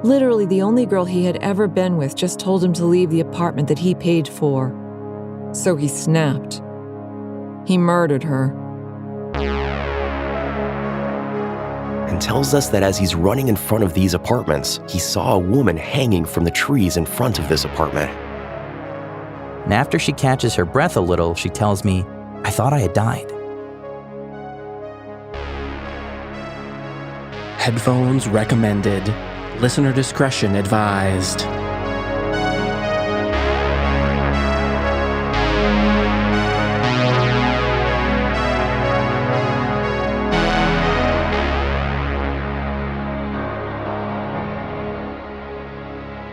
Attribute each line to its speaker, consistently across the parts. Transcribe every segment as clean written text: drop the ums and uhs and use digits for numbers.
Speaker 1: Literally, the only girl he had ever been with just told him to leave the apartment that he paid for. So he snapped. He murdered her.
Speaker 2: And tells us that as he's running in front of these apartments, he saw a woman hanging from the trees in front of this apartment.
Speaker 3: And after she catches her breath a little, she tells me, "I thought I had died."
Speaker 4: Headphones recommended. Listener discretion advised.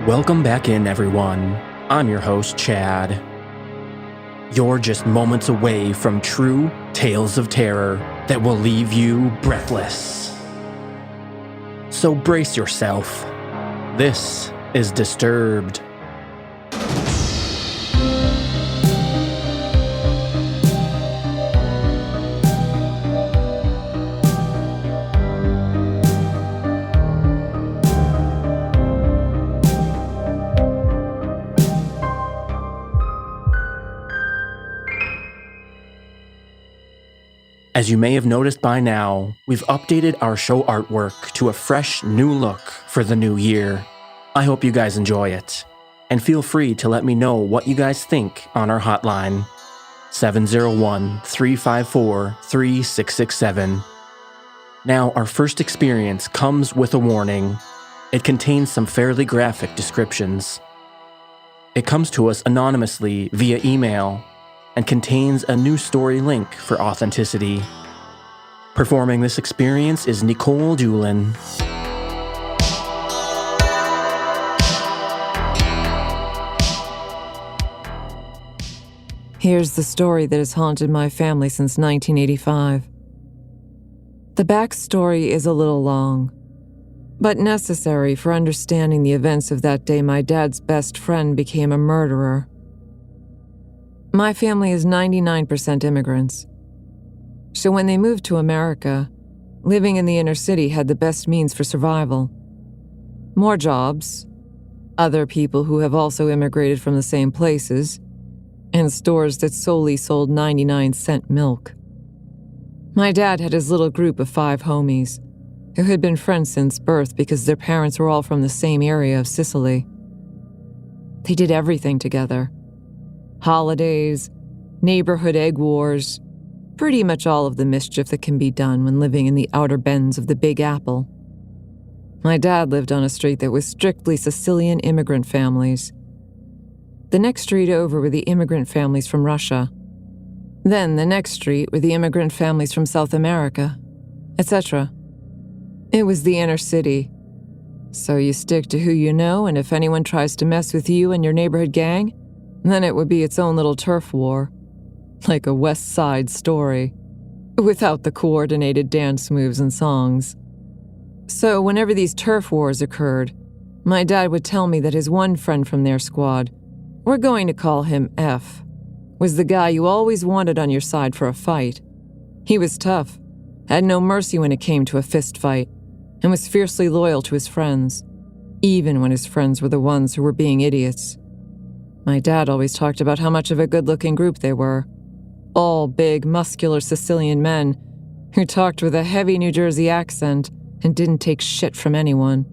Speaker 4: Welcome back in, everyone. I'm your host, Chad. You're just moments away from true tales of terror that will leave you breathless. So brace yourself. This is Disturbed. As you may have noticed by now, we've updated our show artwork to a fresh new look for the new year. I hope you guys enjoy it. And feel free to let me know what you guys think on our hotline, 701-354-3667. Now, our first experience comes with a warning. It contains some fairly graphic descriptions. It comes to us anonymously via email and contains a news story link for authenticity. Performing this experience is Nicole Doolin.
Speaker 1: Here's the story that has haunted my family since 1985. The backstory is a little long, but necessary for understanding the events of that day my dad's best friend became a murderer. My family is 99% immigrants. So when they moved to America, living in the inner city had the best means for survival. More jobs, other people who have also immigrated from the same places, and stores that solely sold 99-cent milk. My dad had his little group of 5 homies, who had been friends since birth because their parents were all from the same area of Sicily. They did everything together. Holidays, neighborhood egg wars, pretty much all of the mischief that can be done when living in the outer bends of the Big Apple. My dad lived on a street that was strictly Sicilian immigrant families. The next street over were the immigrant families from Russia. Then the next street were the immigrant families from South America, etc. It was the inner city. So you stick to who you know, and if anyone tries to mess with you and your neighborhood gang, then it would be its own little turf war, like a West Side Story, without the coordinated dance moves and songs. So whenever these turf wars occurred, my dad would tell me that his one friend from their squad, we're going to call him F, was the guy you always wanted on your side for a fight. He was tough, had no mercy when it came to a fist fight, and was fiercely loyal to his friends, even when his friends were the ones who were being idiots. My dad always talked about how much of a good-looking group they were. All big, muscular Sicilian men who talked with a heavy New Jersey accent and didn't take shit from anyone.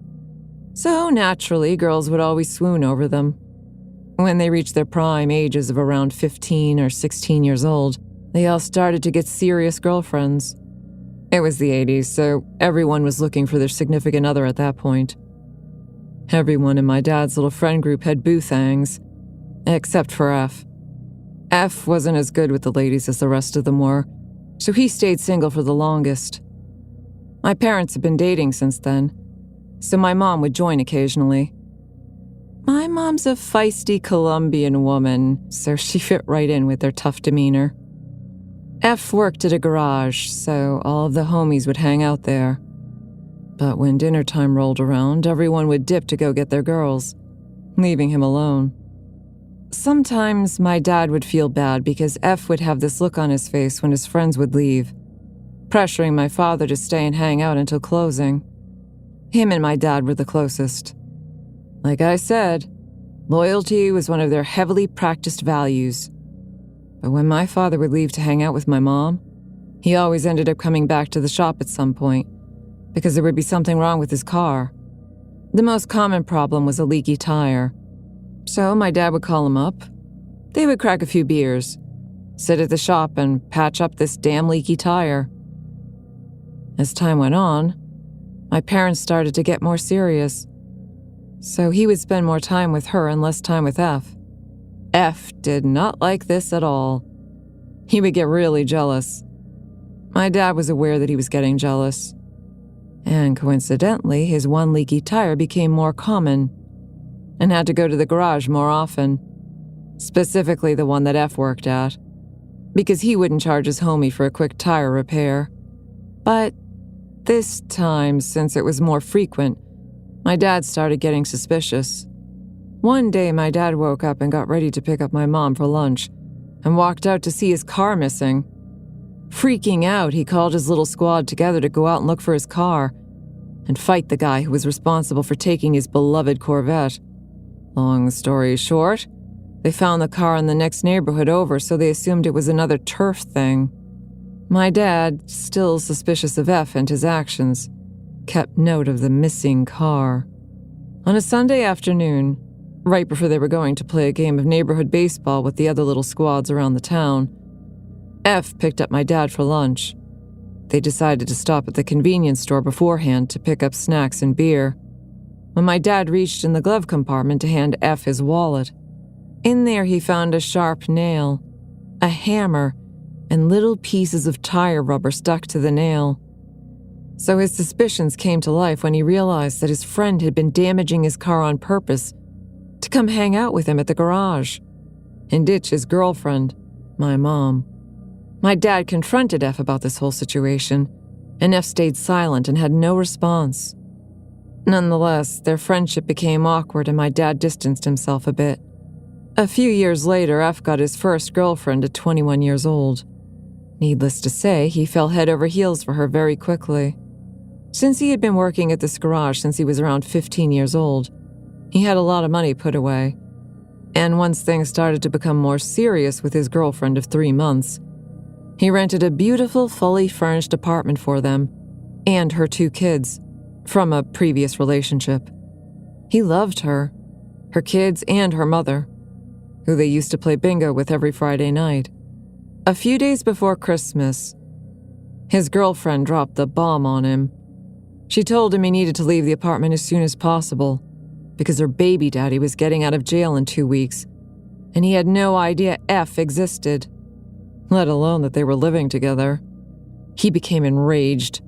Speaker 1: So naturally, girls would always swoon over them. When they reached their prime ages of around 15 or 16 years old, they all started to get serious girlfriends. It was the 80s, so everyone was looking for their significant other at that point. Everyone in my dad's little friend group had boothangs, except for F. F wasn't as good with the ladies as the rest of them were, so he stayed single for the longest. My parents had been dating since then, so my mom would join occasionally. My mom's a feisty Colombian woman, so she fit right in with their tough demeanor. F worked at a garage, so all of the homies would hang out there. But when dinner time rolled around, everyone would dip to go get their girls, leaving him alone. Sometimes my dad would feel bad because F would have this look on his face when his friends would leave, pressuring my father to stay and hang out until closing. Him and my dad were the closest, Like I said, loyalty was one of their heavily practiced values. But when my father would leave to hang out with my mom, he always ended up coming back to the shop at some point, because there would be something wrong with his car. The most common problem was a leaky tire. So my dad would call him up. They would crack a few beers, sit at the shop and patch up this damn leaky tire. As time went on, my parents started to get more serious. So he would spend more time with her and less time with F. F did not like this at all. He would get really jealous. My dad was aware that he was getting jealous. And coincidentally, his one leaky tire became more common and had to go to the garage more often, specifically the one that F worked at, because he wouldn't charge his homie for a quick tire repair. But this time, since it was more frequent, my dad started getting suspicious. One day, my dad woke up and got ready to pick up my mom for lunch and walked out to see his car missing. Freaking out, he called his little squad together to go out and look for his car and fight the guy who was responsible for taking his beloved Corvette. Long story short, they found the car in the next neighborhood over, so they assumed it was another turf thing. My dad, still suspicious of F and his actions, kept note of the missing car. On a Sunday afternoon, right before they were going to play a game of neighborhood baseball with the other little squads around the town, F picked up my dad for lunch. They decided to stop at the convenience store beforehand to pick up snacks and beer. When my dad reached in the glove compartment to hand F his wallet, in there he found a sharp nail, a hammer, and little pieces of tire rubber stuck to the nail. So his suspicions came to life when he realized that his friend had been damaging his car on purpose to come hang out with him at the garage and ditch his girlfriend, my mom. My dad confronted F about this whole situation, and F stayed silent and had no response. Nonetheless, their friendship became awkward and my dad distanced himself a bit. A few years later, F got his first girlfriend at 21 years old. Needless to say, he fell head over heels for her very quickly. Since he had been working at this garage since he was around 15 years old, he had a lot of money put away. And once things started to become more serious with his girlfriend of 3 months, he rented a beautiful, fully furnished apartment for them and her 2 kids from a previous relationship. He loved her kids, and her mother, who they used to play bingo with every Friday night. A few days before Christmas, his girlfriend dropped the bomb on him. She told him he needed to leave the apartment as soon as possible because her baby daddy was getting out of jail in 2 weeks, and he had no idea F existed, let alone that they were living together. He became enraged.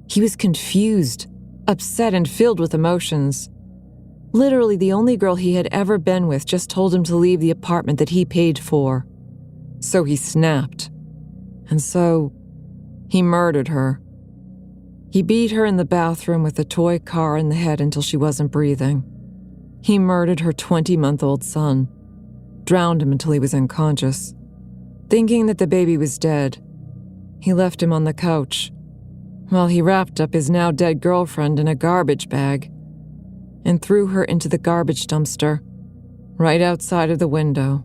Speaker 1: He was confused, upset, and filled with emotions. Literally, the only girl he had ever been with just told him to leave the apartment that he paid for. So he snapped. And so, he murdered her. He beat her in the bathroom with a toy car in the head until she wasn't breathing. He murdered her 20-month-old son, drowned him until he was unconscious. Thinking that the baby was dead, he left him on the couch while he wrapped up his now dead girlfriend in a garbage bag and threw her into the garbage dumpster right outside of the window.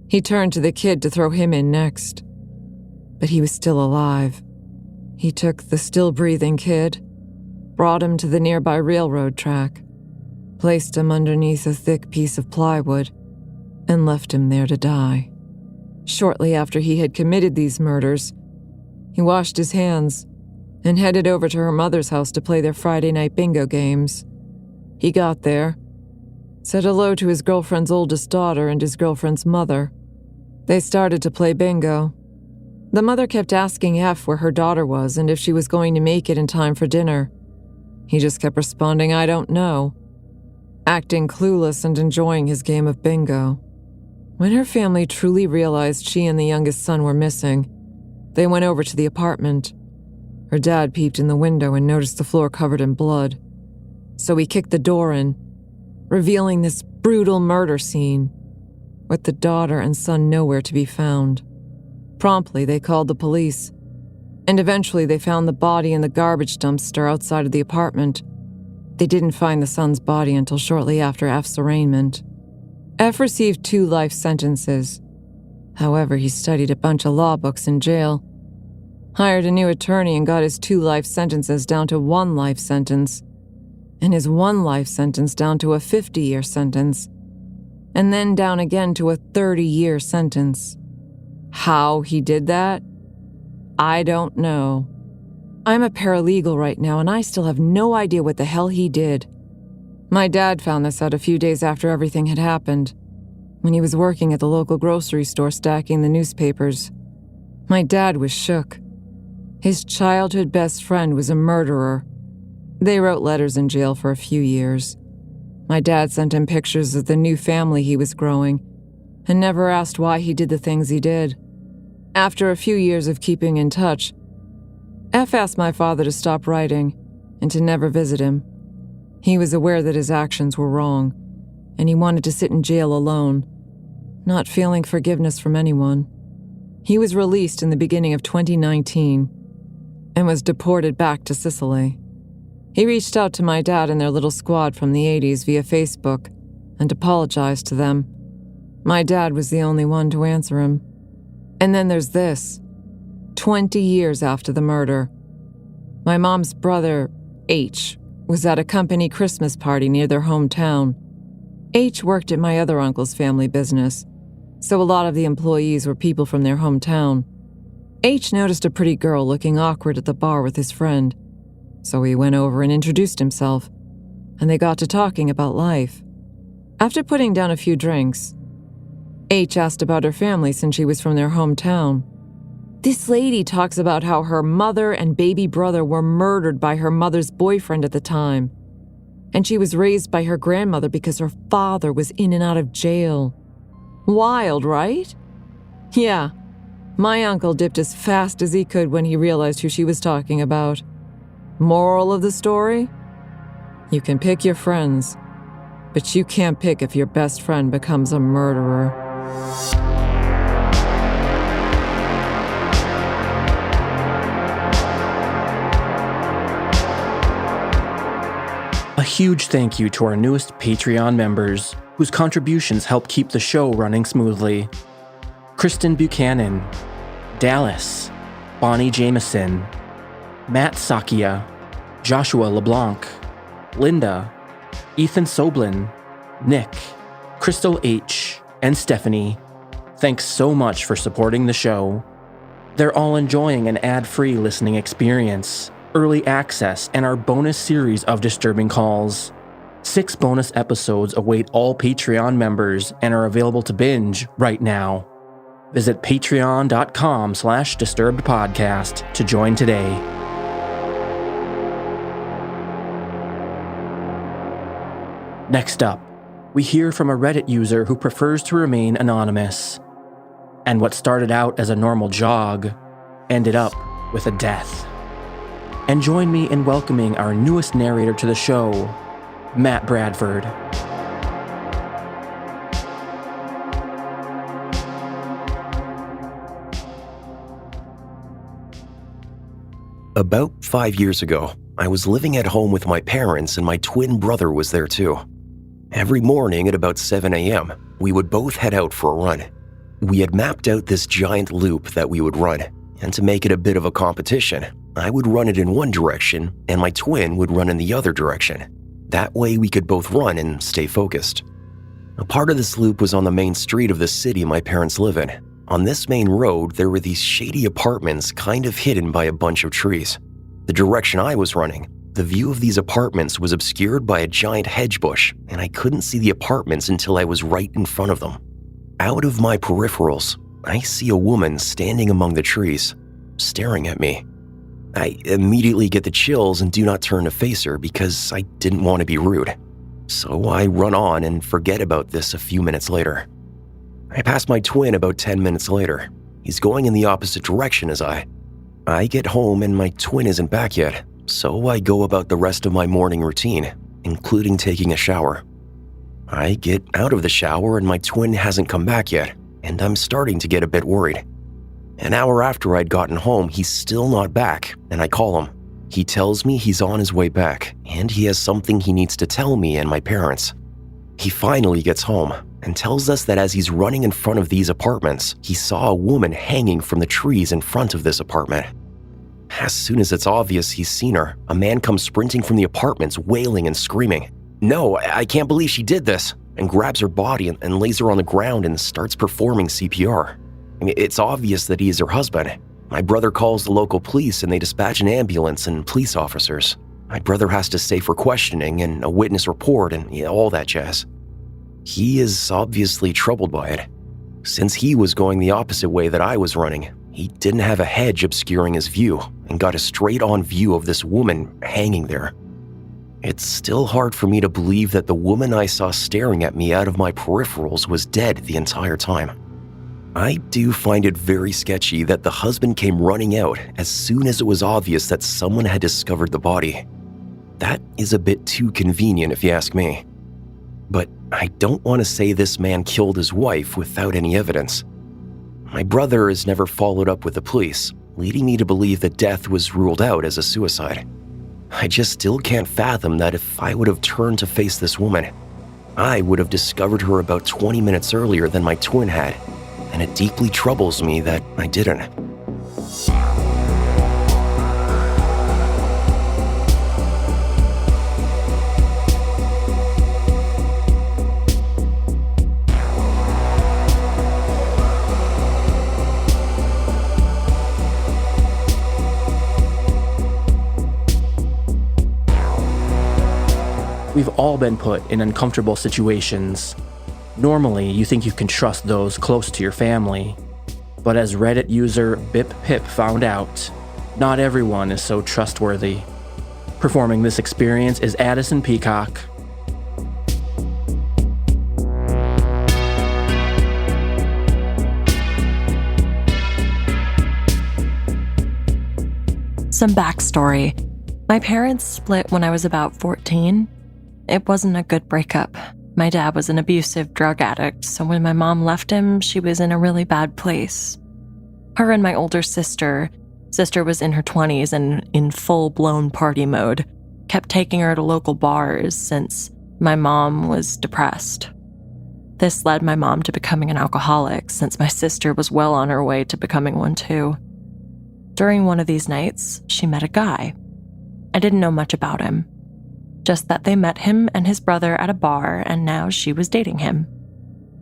Speaker 1: He turned to the kid to throw him in next, but he was still alive. He took the still-breathing kid, brought him to the nearby railroad track, placed him underneath a thick piece of plywood, and left him there to die. Shortly after he had committed these murders, he washed his hands and headed over to her mother's house to play their Friday night bingo games. He got there, said hello to his girlfriend's oldest daughter and his girlfriend's mother. They started to play bingo. The mother kept asking F where her daughter was and if she was going to make it in time for dinner. He just kept responding, "I don't know," acting clueless and enjoying his game of bingo. When her family truly realized she and the youngest son were missing, they went over to the apartment. Her dad peeped in the window and noticed the floor covered in blood. So he kicked the door in, revealing this brutal murder scene, with the daughter and son nowhere to be found. Promptly, they called the police, and eventually they found the body in the garbage dumpster outside of the apartment, They didn't find the son's body until shortly after F's arraignment. F received 2 life sentences. However, he studied a bunch of law books in jail, hired a new attorney, and got his 2 life sentences down to 1 life sentence, and his 1 life sentence down to a 50-year sentence, and then down again to a 30-year sentence. How he did that? I don't know. I'm a paralegal right now, and I still have no idea what the hell he did. My dad found this out a few days after everything had happened, when he was working at the local grocery store stacking the newspapers. My dad was shook. His childhood best friend was a murderer. They wrote letters in jail for a few years. My dad sent him pictures of the new family he was growing, and never asked why he did the things he did. After a few years of keeping in touch, F asked my father to stop writing and to never visit him. He was aware that his actions were wrong, and he wanted to sit in jail alone, not feeling forgiveness from anyone. He was released in the beginning of 2019 and was deported back to Sicily. He reached out to my dad and their little squad from the 80s via Facebook and apologized to them. My dad was the only one to answer him. And then there's this. 20 years after the murder, my mom's brother, H, was at a company Christmas party near their hometown. H worked at my other uncle's family business, so a lot of the employees were people from their hometown. H noticed a pretty girl looking awkward at the bar with his friend, so he went over and introduced himself, and they got to talking about life. After putting down a few drinks, H asked about her family since she was from their hometown. This lady talks about how her mother and baby brother were murdered by her mother's boyfriend at the time, and she was raised by her grandmother because her father was in and out of jail. Wild, right? Yeah, my uncle dipped as fast as he could when he realized who she was talking about. Moral of the story? You can pick your friends, but you can't pick if your best friend becomes a murderer.
Speaker 4: A huge thank you to our newest Patreon members, whose contributions help keep the show running smoothly. Kristen Buchanan, Dallas, Bonnie Jameson, Matt Sakia, Joshua LeBlanc, Linda, Ethan Soblin, Nick, Crystal H, and Stephanie. Thanks so much for supporting the show. They're all enjoying an ad-free listening experience, early access, and our bonus series of Disturbing Calls. 6 bonus episodes await all Patreon members and are available to binge right now. Visit patreon.com/disturbedpodcast to join today. Next up, we hear from a Reddit user who prefers to remain anonymous. And what started out as a normal jog ended up with a death. And join me in welcoming our newest narrator to the show, Matt Bradford.
Speaker 2: About 5 years ago, I was living at home with my parents and my twin brother was there too. Every morning at about 7 a.m., we would both head out for a run. We had mapped out this giant loop that we would run, and to make it a bit of a competition, I would run it in one direction and my twin would run in the other direction. That way we could both run and stay focused. A part of this loop was on the main street of the city my parents live in. On this main road, there were these shady apartments kind of hidden by a bunch of trees. The direction I was running, the view of these apartments was obscured by a giant hedge bush, and I couldn't see the apartments until I was right in front of them. Out of my peripherals, I see a woman standing among the trees, staring at me. I immediately get the chills and do not turn to face her because I didn't want to be rude. So I run on and forget about this a few minutes later. I pass my twin about 10 minutes later. He's going in the opposite direction as I. I get home and my twin isn't back yet, so I go about the rest of my morning routine, including taking a shower. I get out of the shower and my twin hasn't come back yet, and I'm starting to get a bit worried. An hour after I'd gotten home, he's still not back, and I call him. He tells me he's on his way back, and he has something he needs to tell me and my parents. He finally gets home and tells us that as he's running in front of these apartments, he saw a woman hanging from the trees in front of this apartment. As soon as it's obvious he's seen her, a man comes sprinting from the apartments, wailing and screaming, "No, I can't believe she did this," and grabs her body and lays her on the ground and starts performing CPR. It's obvious that he is her husband. My brother calls the local police and they dispatch an ambulance and police officers. My brother has to stay for questioning and a witness report and all that jazz. He is obviously troubled by it. Since he was going the opposite way that I was running, he didn't have a hedge obscuring his view and got a straight-on view of this woman hanging there. It's still hard for me to believe that the woman I saw staring at me out of my peripherals was dead the entire time. I do find it very sketchy that the husband came running out as soon as it was obvious that someone had discovered the body. That is a bit too convenient if you ask me. But I don't want to say this man killed his wife without any evidence. My brother has never followed up with the police, leading me to believe that death was ruled out as a suicide. I just still can't fathom that if I would have turned to face this woman, I would have discovered her about 20 minutes earlier than my twin had, and it deeply troubles me that I didn't.
Speaker 4: We've all been put in uncomfortable situations. Normally, you think you can trust those close to your family. But as Reddit user BipPip found out, not everyone is so trustworthy. Performing this experience is Addison Peacock.
Speaker 5: Some backstory. My parents split when I was about 14. It wasn't a good breakup. My dad was an abusive drug addict, so when my mom left him, she was in a really bad place. Her and my older sister was in her 20s and in full-blown party mode, kept taking her to local bars since my mom was depressed. This led my mom to becoming an alcoholic since my sister was well on her way to becoming one too. During one of these nights, she met a guy. I didn't know much about him. Just that they met him and his brother at a bar, and now she was dating him.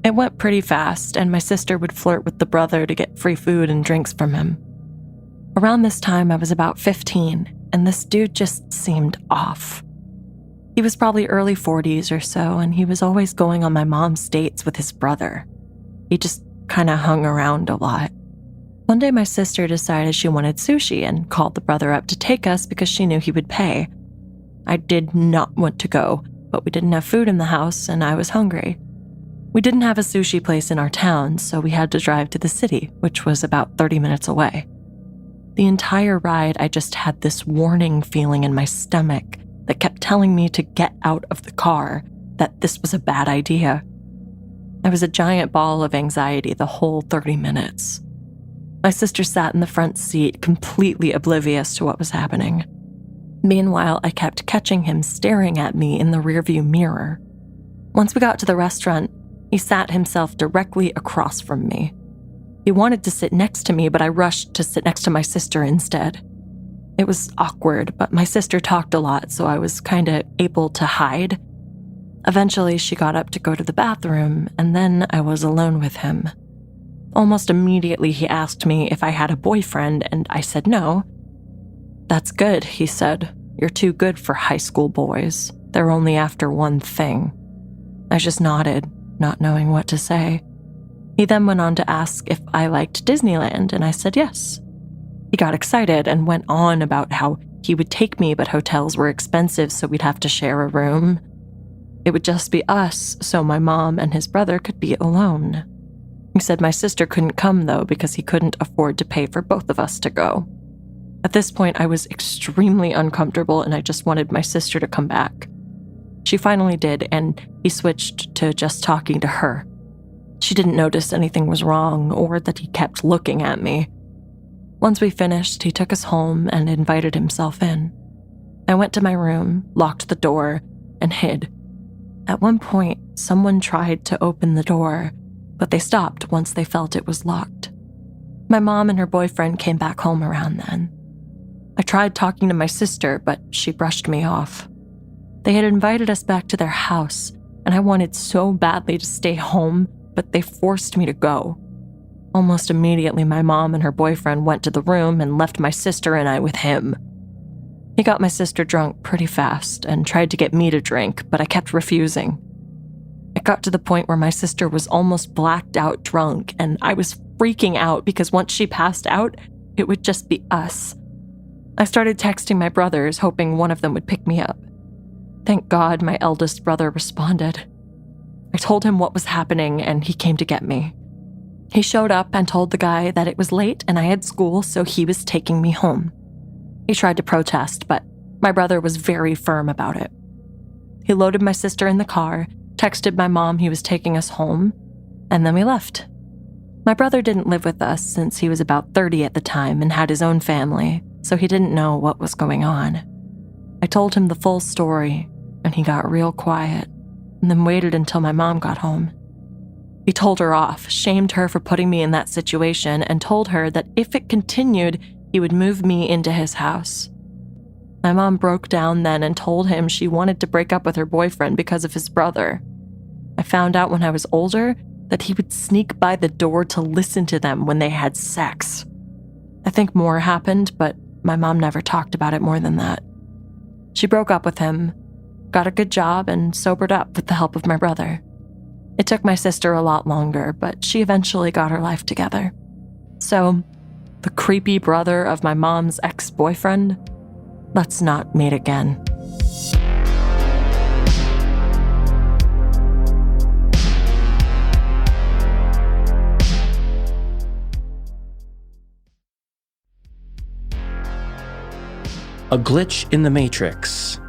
Speaker 5: It went pretty fast, and my sister would flirt with the brother to get free food and drinks from him. Around this time, I was about 15, and this dude just seemed off. He was probably early 40s or so, and he was always going on my mom's dates with his brother. He just kind of hung around a lot. One day, my sister decided she wanted sushi and called the brother up to take us because she knew he would pay. I did not want to go, but we didn't have food in the house and I was hungry. We didn't have a sushi place in our town, so we had to drive to the city, which was about 30 minutes away. The entire ride, I just had this warning feeling in my stomach that kept telling me to get out of the car, that this was a bad idea. I was a giant ball of anxiety the whole 30 minutes. My sister sat in the front seat, completely oblivious to what was happening. Meanwhile, I kept catching him staring at me in the rearview mirror. Once we got to the restaurant, he sat himself directly across from me. He wanted to sit next to me, but I rushed to sit next to my sister instead. It was awkward, but my sister talked a lot, so I was kind of able to hide. Eventually, she got up to go to the bathroom, and then I was alone with him. Almost immediately, he asked me if I had a boyfriend, and I said no. "That's good," he said. "You're too good for high school boys. They're only after one thing." I just nodded, not knowing what to say. He then went on to ask if I liked Disneyland, and I said yes. He got excited and went on about how he would take me, but hotels were expensive, so we'd have to share a room. It would just be us, so my mom and his brother could be alone. He said my sister couldn't come, though, because he couldn't afford to pay for both of us to go. At this point, I was extremely uncomfortable and I just wanted my sister to come back. She finally did, and he switched to just talking to her. She didn't notice anything was wrong or that he kept looking at me. Once we finished, he took us home and invited himself in. I went to my room, locked the door, and hid. At one point, someone tried to open the door, but they stopped once they felt it was locked. My mom and her boyfriend came back home around then. I tried talking to my sister, but she brushed me off. They had invited us back to their house, and I wanted so badly to stay home, but they forced me to go. Almost immediately, my mom and her boyfriend went to the room and left my sister and I with him. He got my sister drunk pretty fast and tried to get me to drink, but I kept refusing. It got to the point where my sister was almost blacked out drunk, and I was freaking out because once she passed out, it would just be us. I started texting my brothers, hoping one of them would pick me up. Thank God my eldest brother responded. I told him what was happening, and he came to get me. He showed up and told the guy that it was late and I had school, so he was taking me home. He tried to protest, but my brother was very firm about it. He loaded my sister in the car, texted my mom he was taking us home, and then we left. My brother didn't live with us since he was about 30 at the time and had his own family, so he didn't know what was going on. I told him the full story, and he got real quiet, and then waited until my mom got home. He told her off, shamed her for putting me in that situation, and told her that if it continued, he would move me into his house. My mom broke down then and told him she wanted to break up with her boyfriend because of his brother. I found out when I was older that he would sneak by the door to listen to them when they had sex. I think more happened, but my mom never talked about it more than that. She broke up with him, got a good job, and sobered up with the help of my brother. It took my sister a lot longer, but she eventually got her life together. So, the creepy brother of my mom's ex-boyfriend, let's not meet again.
Speaker 4: A glitch in the Matrix.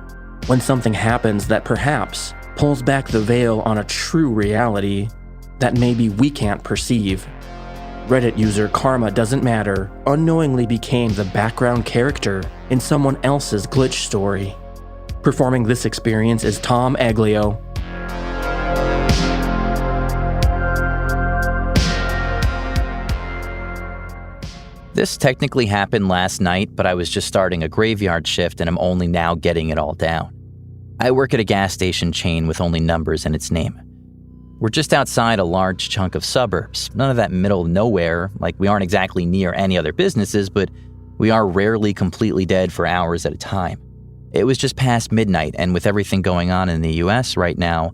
Speaker 4: When something happens that perhaps pulls back the veil on a true reality that maybe we can't perceive. Reddit user Karma Doesn't Matter unknowingly became the background character in someone else's glitch story. Performing this experience is Tom Aglio.
Speaker 3: This technically happened last night, but I was just starting a graveyard shift and I'm only now getting it all down. I work at a gas station chain with only numbers in its name. We're just outside a large chunk of suburbs, none of that middle of nowhere, like we aren't exactly near any other businesses, but we are rarely completely dead for hours at a time. It was just past midnight, and with everything going on in the US right now,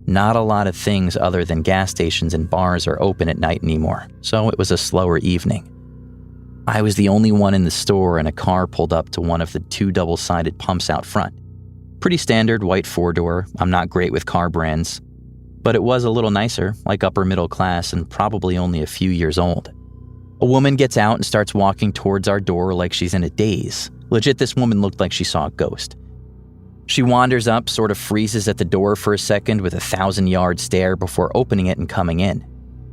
Speaker 3: not a lot of things other than gas stations and bars are open at night anymore, so it was a slower evening. I was the only one in the store, and a car pulled up to one of the 2 double-sided pumps out front. Pretty standard white 4-door. I'm not great with car brands, but it was a little nicer, like upper middle class and probably only a few years old. A woman gets out and starts walking towards our door like she's in a daze. Legit, this woman looked like she saw a ghost. She wanders up, sort of freezes at the door for a second with a 1,000-yard stare before opening it and coming in.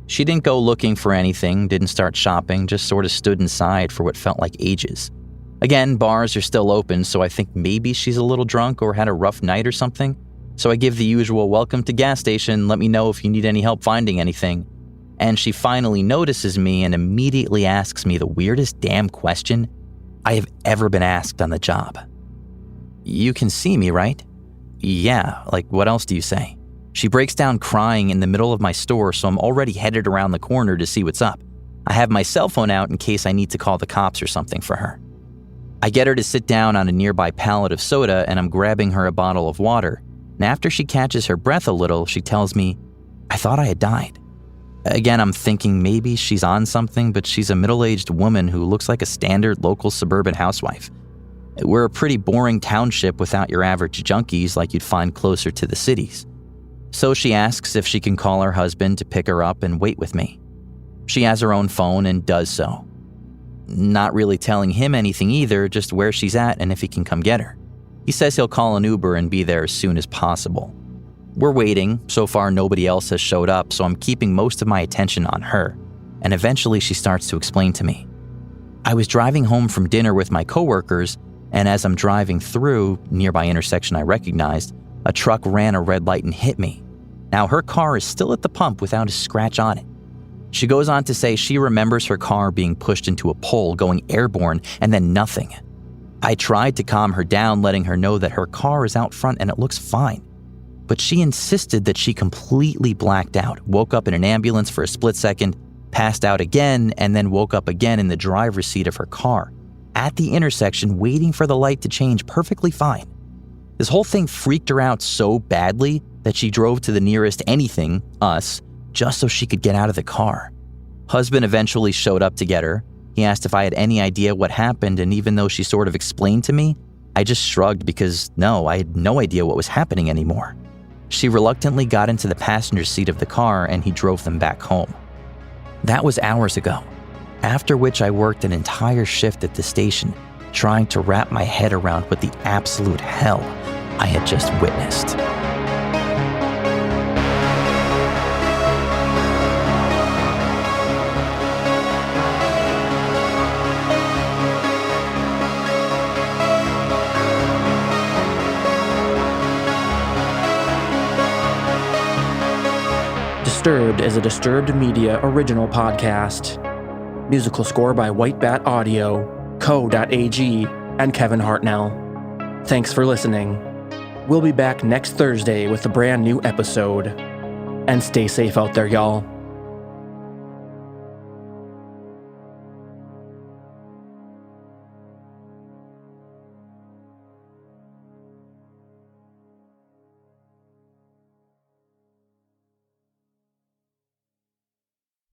Speaker 3: She didn't go looking for anything, didn't start shopping, just sort of stood inside for what felt like ages. Again, bars are still open, so I think maybe she's a little drunk or had a rough night or something. So I give the usual welcome to gas station, let me know if you need any help finding anything. And she finally notices me and immediately asks me the weirdest damn question I have ever been asked on the job. You can see me, right? Yeah, like what else do you say? She breaks down crying in the middle of my store, so I'm already headed around the corner to see what's up. I have my cell phone out in case I need to call the cops or something for her. I get her to sit down on a nearby pallet of soda, and I'm grabbing her a bottle of water. And after she catches her breath a little, she tells me, I thought I had died. Again, I'm thinking maybe she's on something, but she's a middle-aged woman who looks like a standard local suburban housewife. We're a pretty boring township without your average junkies like you'd find closer to the cities. So she asks if she can call her husband to pick her up and wait with me. She has her own phone and does so. Not really telling him anything either, just where she's at and if he can come get her. He says he'll call an Uber and be there as soon as possible. We're waiting. So far, nobody else has showed up, so I'm keeping most of my attention on her. And eventually she starts to explain to me. I was driving home from dinner with my coworkers, and as I'm driving through nearby intersection I recognized, a truck ran a red light and hit me. Now her car is still at the pump without a scratch on it. She goes on to say she remembers her car being pushed into a pole, going airborne, and then nothing. I tried to calm her down, letting her know that her car is out front and it looks fine. But she insisted that she completely blacked out, woke up in an ambulance for a split second, passed out again, and then woke up again in the driver's seat of her car, at the intersection waiting for the light to change perfectly fine. This whole thing freaked her out so badly that she drove to the nearest anything, us, just so she could get out of the car. Husband eventually showed up to get her. He asked if I had any idea what happened, and even though she sort of explained to me, I just shrugged because no, I had no idea what was happening anymore. She reluctantly got into the passenger seat of the car and he drove them back home. That was hours ago, after which I worked an entire shift at the station, trying to wrap my head around what the absolute hell I had just witnessed.
Speaker 4: Disturbed is a Disturbed Media original podcast. Musical score by White Bat Audio, Co.ag, and Kevin Hartnell. Thanks for listening. We'll be back next Thursday with a brand new episode. And stay safe out there, y'all.